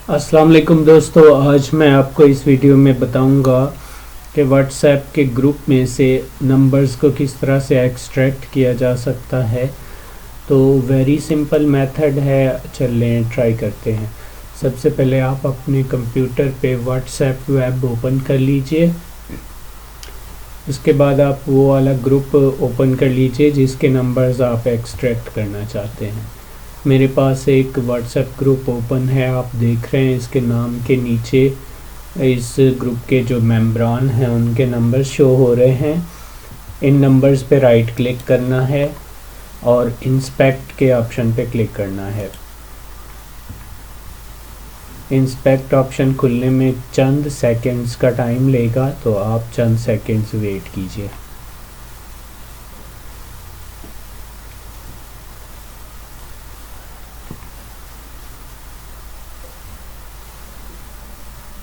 अस्सलाम वालेकुम दोस्तों, आज मैं आपको इस वीडियो में बताऊंगा कि व्हाट्सएप के ग्रुप में से नंबर्स को किस तरह से एक्सट्रैक्ट किया जा सकता है। तो वेरी सिंपल मेथड है, चलें ट्राई करते हैं। सबसे पहले आप अपने कंप्यूटर पे व्हाट्सएप वेब ओपन कर लीजिए। उसके बाद आप वो वाला ग्रुप ओपन कर लीजिए जिसके नंबर्स आप एक्सट्रैक्ट करना चाहते हैं। मेरे पास एक व्हाट्सएप ग्रुप ओपन है, आप देख रहे हैं इसके नाम के नीचे इस ग्रुप के जो मेंबरान हैं उनके नंबर शो हो रहे हैं। इन नंबर्स पे राइट क्लिक करना है और इंस्पेक्ट के ऑप्शन पे क्लिक करना है। इंस्पेक्ट ऑप्शन खुलने में चंद सेकंड्स का टाइम लेगा, तो आप चंद सेकंड्स वेट कीजिए।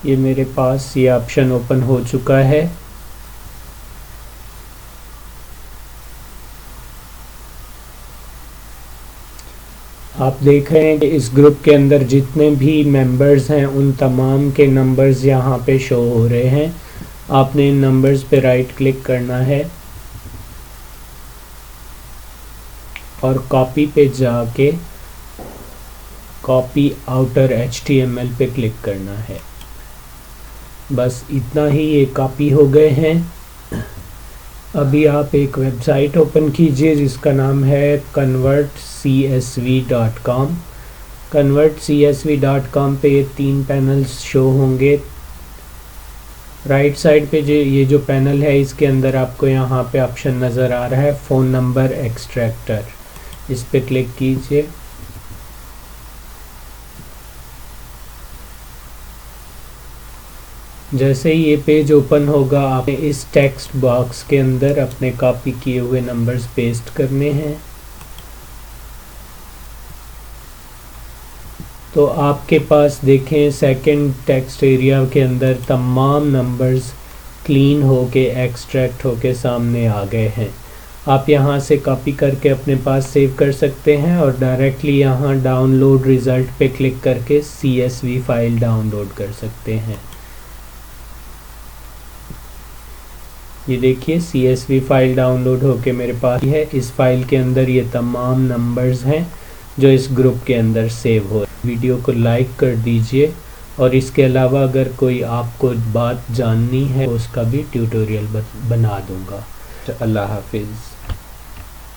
ये मेरे पास ये ऑप्शन ओपन हो चुका है। आप देख रहे हैं कि इस ग्रुप के अंदर जितने भी मेंबर्स हैं उन तमाम के नंबर्स यहाँ पे शो हो रहे हैं। आपने इन नंबर्स पे राइट क्लिक करना है और कॉपी पे जाके कॉपी आउटर HTML पे क्लिक करना है। बस इतना ही, ये कॉपी हो गए हैं। अभी आप एक वेबसाइट ओपन कीजिए जिसका नाम है convertcsv.com। convertcsv.com पे ये 3 पैनल्स शो होंगे। राइट साइड पे ये जो पैनल है इसके अंदर आपको यहाँ पे ऑप्शन नज़र आ रहा है फ़ोन नंबर एक्सट्रैक्टर, इस पे क्लिक कीजिए। जैसे ही ये पेज ओपन होगा, आपने इस टेक्स्ट बॉक्स के अंदर अपने कॉपी किए हुए नंबर्स पेस्ट करने हैं। तो आपके पास देखें सेकंड टेक्स्ट एरिया के अंदर तमाम नंबर्स क्लीन होके एक्सट्रैक्ट होके सामने आ गए हैं। आप यहाँ से कॉपी करके अपने पास सेव कर सकते हैं और डायरेक्टली यहाँ डाउनलोड रिज़ल्ट पे क्लिक करके CSV फाइल डाउनलोड कर सकते हैं। ये देखिए CSV फाइल डाउनलोड होके मेरे पास है। इस फाइल के अंदर ये तमाम नंबर्स हैं जो इस ग्रुप के अंदर सेव हो। वीडियो को लाइक कर दीजिए और इसके अलावा अगर कोई आपको बात जाननी है तो उसका भी ट्यूटोरियल बना दूंगा। अल्लाह हाफिज़।